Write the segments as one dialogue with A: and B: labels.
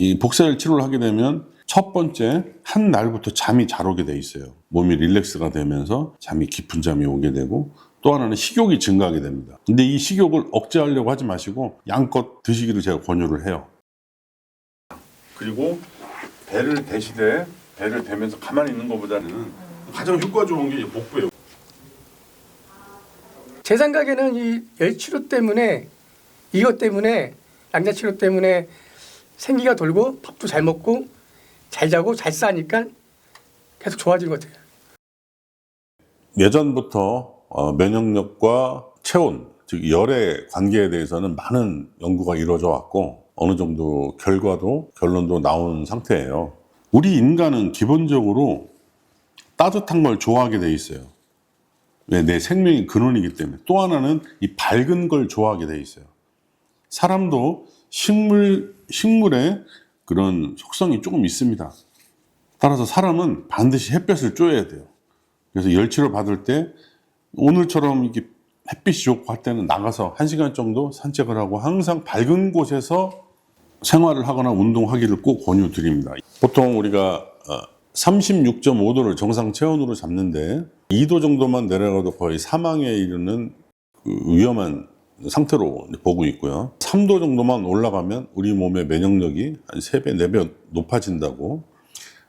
A: 이 복사열 치료를 하게 되면 첫 번째 한 날부터 잠이 잘 오게 돼 있어요. 몸이 릴렉스가 되면서 깊은 잠이 오게 되고, 또 하나는 식욕이 증가하게 됩니다. 근데 이 식욕을 억제하려고 하지 마시고 양껏 드시기를 제가 권유를 해요. 그리고 배를 대시되 배를 대면서 가만히 있는 것보다는 가장 효과 좋은 게 복부예요.
B: 제 생각에는 이 열치료 때문에, 이것 때문에, 양자치료 때문에 생기가 돌고 밥도 잘 먹고 잘 자고 잘 싸니까 계속 좋아진 것 같아요.
A: 예전부터 면역력과 체온, 즉 열의 관계에 대해서는 많은 연구가 이루어져 왔고 어느 정도 결론도 나온 상태예요. 우리 인간은 기본적으로 따뜻한 걸 좋아하게 돼 있어요. 왜? 내 생명의 근원이기 때문에. 또 하나는 이 밝은 걸 좋아하게 돼 있어요. 사람도 식물의 그런 속성이 조금 있습니다. 따라서 사람은 반드시 햇볕을 쬐야 돼요. 그래서 열치료 받을 때 오늘처럼 이렇게 햇빛이 좋고 할 때는 나가서 1시간 정도 산책을 하고 항상 밝은 곳에서 생활을 하거나 운동하기를 꼭 권유드립니다. 보통 우리가 36.5도를 정상 체온으로 잡는데 2도 정도만 내려가도 거의 사망에 이르는 그 위험한 상태로 보고 있고요. 3도 정도만 올라가면 우리 몸의 면역력이 한 3배, 4배 높아진다고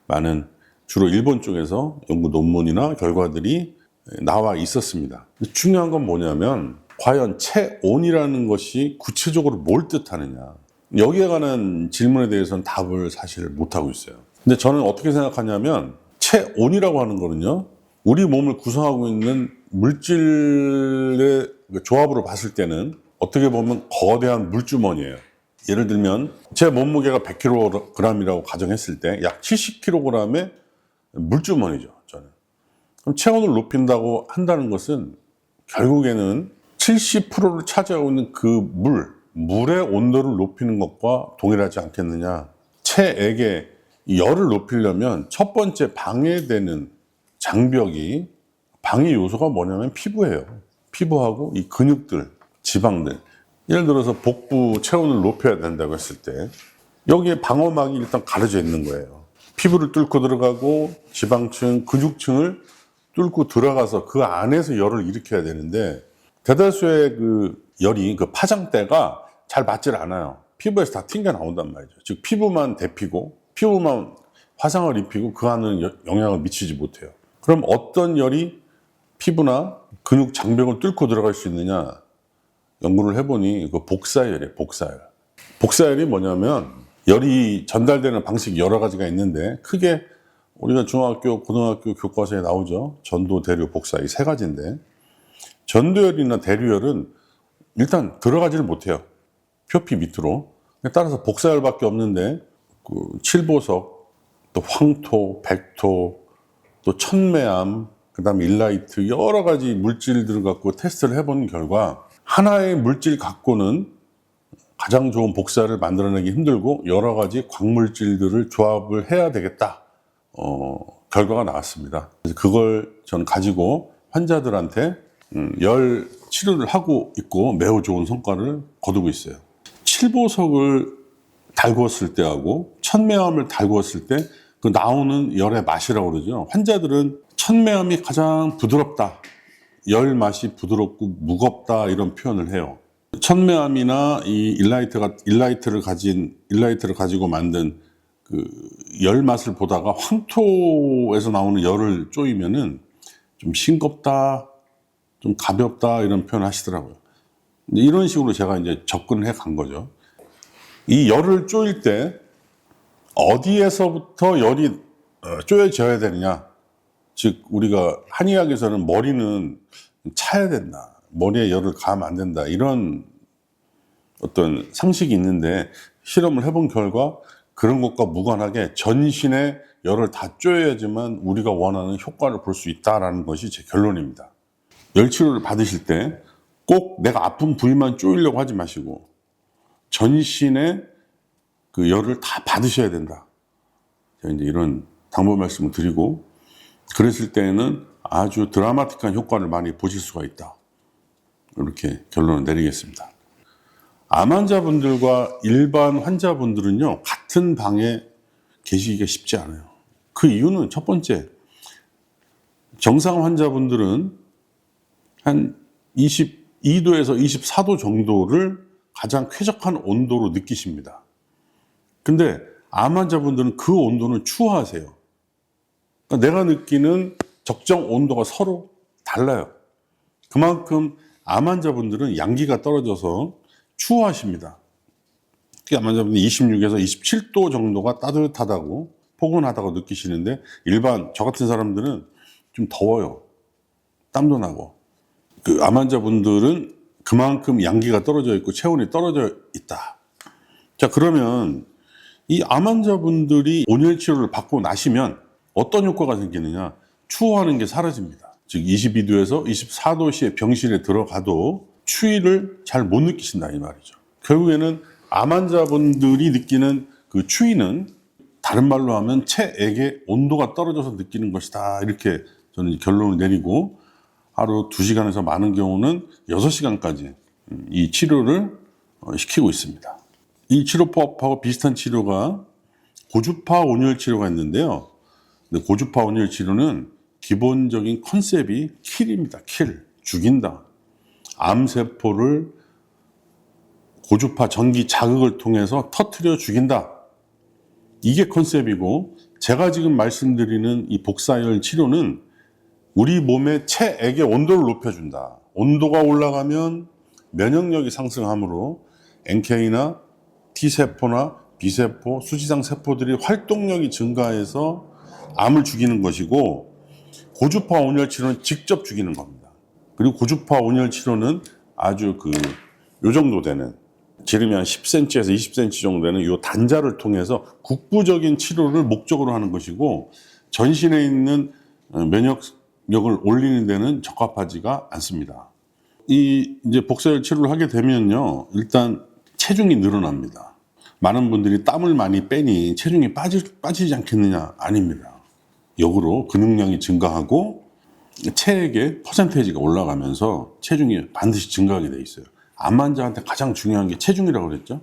A: 많은 주로 일본 쪽에서 연구 논문이나 결과들이 나와 있었습니다. 중요한 건 뭐냐면 과연 체온이라는 것이 구체적으로 뭘 뜻하느냐. 여기에 관한 질문에 대해서는 답을 사실 못하고 있어요. 근데 저는 어떻게 생각하냐면 체온이라고 하는 거는요, 우리 몸을 구성하고 있는 물질의 조합으로 봤을 때는 어떻게 보면 거대한 물주머니예요. 예를 들면 제 몸무게가 100kg이라고 가정했을 때 약 70kg의 물주머니죠, 저는. 그럼 체온을 높인다고 한다는 것은 결국에는 70%를 차지하고 있는 그 물의 온도를 높이는 것과 동일하지 않겠느냐. 체액의 열을 높이려면 첫 번째 방해되는 장벽이, 방해 요소가 뭐냐면 피부예요. 피부하고 이 근육들, 지방들. 예를 들어서 복부 체온을 높여야 된다고 했을 때 여기에 방어막이 일단 가려져 있는 거예요. 피부를 뚫고 들어가고 지방층, 근육층을 뚫고 들어가서 그 안에서 열을 일으켜야 되는데 대다수의 그 열이 그 파장대가 잘 맞질 않아요. 피부에서 다 튕겨 나온단 말이죠. 즉 피부만 데피고 피부만 화상을 입히고 그 안은 영향을 미치지 못해요. 그럼 어떤 열이 피부나 근육 장벽을 뚫고 들어갈 수 있느냐? 연구를 해보니 그 복사열이에요. 복사열이 뭐냐면 열이 전달되는 방식이 여러 가지가 있는데 크게 우리가 중학교, 고등학교 교과서에 나오죠. 전도, 대류, 복사 이 3가지인데 전도열이나 대류열은 일단 들어가지를 못해요. 표피 밑으로. 따라서 복사열밖에 없는데 그 칠보석, 또 황토, 백토, 또 천매암, 그 다음에 일라이트 여러 가지 물질들을 갖고 테스트를 해본 결과 하나의 물질 갖고는 가장 좋은 복사를 만들어내기 힘들고 여러 가지 광물질들을 조합을 해야 되겠다. 결과가 나왔습니다. 그래서 그걸 저는 가지고 환자들한테 열 치료를 하고 있고 매우 좋은 성과를 거두고 있어요. 칠보석을 달구었을 때하고 천매암을 달구었을 때 그 나오는 열의 맛이라고 그러죠. 환자들은 천매암이 가장 부드럽다. 열 맛이 부드럽고 무겁다 이런 표현을 해요. 천매암이나 이 일라이트를 가지고 만든 그 열 맛을 보다가 황토에서 나오는 열을 쪼이면은 좀 싱겁다, 좀 가볍다 이런 표현을 하시더라고요. 이런 식으로 제가 이제 접근을 해 간 거죠. 이 열을 쪼일 때 어디에서부터 열이 쪼여져야 되느냐. 즉 우리가 한의학에서는 머리는 차야 된다. 머리에 열을 가하면 안 된다. 이런 어떤 상식이 있는데 실험을 해본 결과 그런 것과 무관하게 전신에 열을 다 쪼여야지만 우리가 원하는 효과를 볼 수 있다는 것이 제 결론입니다. 열치료를 받으실 때 꼭 내가 아픈 부위만 쪼이려고 하지 마시고 전신에 그 열을 다 받으셔야 된다. 제가 이제 이런 당부 말씀을 드리고 그랬을 때에는 아주 드라마틱한 효과를 많이 보실 수가 있다. 이렇게 결론을 내리겠습니다. 암 환자분들과 일반 환자분들은요, 같은 방에 계시기가 쉽지 않아요. 그 이유는 첫 번째, 정상 환자분들은 한 22도에서 24도 정도를 가장 쾌적한 온도로 느끼십니다. 근데 암 환자분들은 그 온도는 추워하세요. 그러니까 내가 느끼는 적정 온도가 서로 달라요. 그만큼 암 환자분들은 양기가 떨어져서 추워하십니다. 특히 암 환자분들이 26에서 27도 정도가 따뜻하다고, 포근하다고 느끼시는데, 일반 저 같은 사람들은 좀 더워요. 땀도 나고. 그 암 환자분들은 그만큼 양기가 떨어져 있고 체온이 떨어져 있다. 자, 그러면 이 암 환자분들이 온열 치료를 받고 나시면 어떤 효과가 생기느냐? 추워하는 게 사라집니다. 즉 22도에서 24도씨의 병실에 들어가도 추위를 잘 못 느끼신다 이 말이죠. 결국에는 암 환자분들이 느끼는 그 추위는 다른 말로 하면 체액의 온도가 떨어져서 느끼는 것이다. 이렇게 저는 결론을 내리고 하루 2시간에서 많은 경우는 6시간까지 이 치료를 시키고 있습니다. 이 치료법하고 비슷한 치료가 고주파 온열 치료가 있는데요. 근데 고주파 온열 치료는 기본적인 컨셉이 킬입니다. 킬. 죽인다. 암세포를 고주파 전기 자극을 통해서 터트려 죽인다. 이게 컨셉이고, 제가 지금 말씀드리는 이 복사열 치료는 우리 몸의 체액의 온도를 높여준다. 온도가 올라가면 면역력이 상승하므로 NK나 T세포나 B세포, 수지상 세포들이 활동력이 증가해서 암을 죽이는 것이고, 고주파 온열 치료는 직접 죽이는 겁니다. 그리고 고주파 온열 치료는 아주 요 정도 되는, 지름이 한 10cm에서 20cm 정도 되는 요 단자를 통해서 국부적인 치료를 목적으로 하는 것이고, 전신에 있는 면역력을 올리는 데는 적합하지가 않습니다. 이제 복사열 치료를 하게 되면요, 일단 체중이 늘어납니다. 많은 분들이 땀을 많이 빼니 체중이 빠지지 않겠느냐? 아닙니다. 역으로 근육량이 증가하고 체액의 퍼센테이지가 올라가면서 체중이 반드시 증가하게 돼 있어요. 암 환자한테 가장 중요한 게 체중이라고 그랬죠.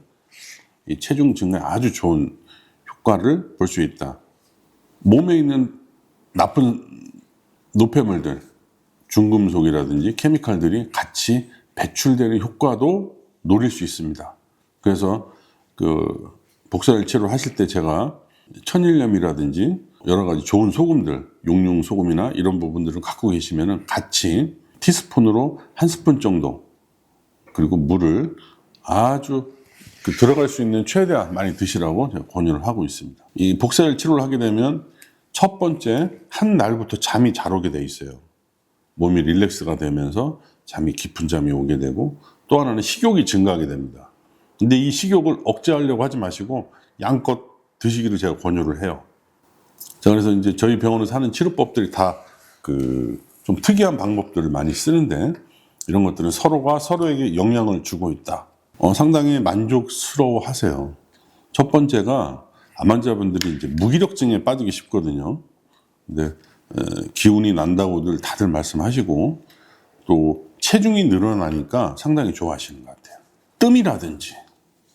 A: 이 체중 증가에 아주 좋은 효과를 볼 수 있다. 몸에 있는 나쁜 노폐물들, 중금속이라든지 케미칼들이 같이 배출되는 효과도 노릴 수 있습니다. 그래서 복사열 치료를 하실 때 제가 천일염이라든지 여러 가지 좋은 소금들, 용융 소금이나 이런 부분들을 갖고 계시면 같이 티스푼으로 1스푼 정도, 그리고 물을 아주 들어갈 수 있는 최대한 많이 드시라고 제가 권유를 하고 있습니다. 이 복사열 치료를 하게 되면 첫 번째, 한 날부터 잠이 잘 오게 돼 있어요. 몸이 릴렉스가 되면서 깊은 잠이 오게 되고, 또 하나는 식욕이 증가하게 됩니다. 근데 이 식욕을 억제하려고 하지 마시고 양껏 드시기를 제가 권유를 해요. 자, 그래서 이제 저희 병원에서 하는 치료법들이 다 좀 특이한 방법들을 많이 쓰는데, 이런 것들은 서로가 서로에게 영향을 주고 있다. 상당히 만족스러워 하세요. 첫 번째가 암 환자분들이 이제 무기력증에 빠지기 쉽거든요. 근데 기운이 난다고들 다들 말씀하시고, 또 체중이 늘어나니까 상당히 좋아하시는 것 같아요. 뜸이라든지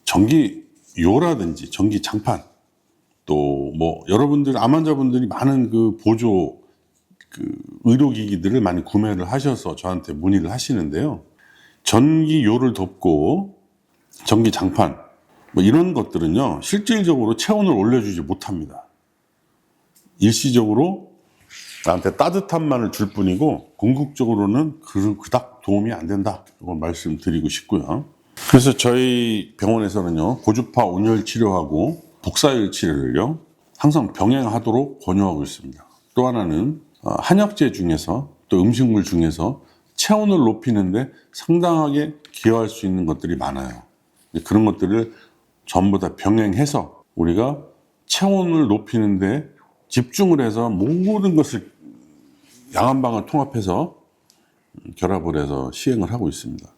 A: 전기요라든지 전기장판, 또 여러분들 암 환자분들이 많은 보조 의료기기들을 많이 구매를 하셔서 저한테 문의를 하시는데요. 전기요를 덮고 전기장판 이런 것들은요, 실질적으로 체온을 올려주지 못합니다. 일시적으로 나한테 따뜻함만을 줄 뿐이고 궁극적으로는 그닥 도움이 안 된다. 이걸 말씀드리고 싶고요. 그래서 저희 병원에서는요, 고주파 온열 치료하고 복사열 치료를요, 항상 병행하도록 권유하고 있습니다. 또 하나는 한약재 중에서, 또 음식물 중에서 체온을 높이는데 상당하게 기여할 수 있는 것들이 많아요. 그런 것들을 전부 다 병행해서 우리가 체온을 높이는데 집중을 해서 모든 것을 양한방을 통합해서 결합을 해서 시행을 하고 있습니다.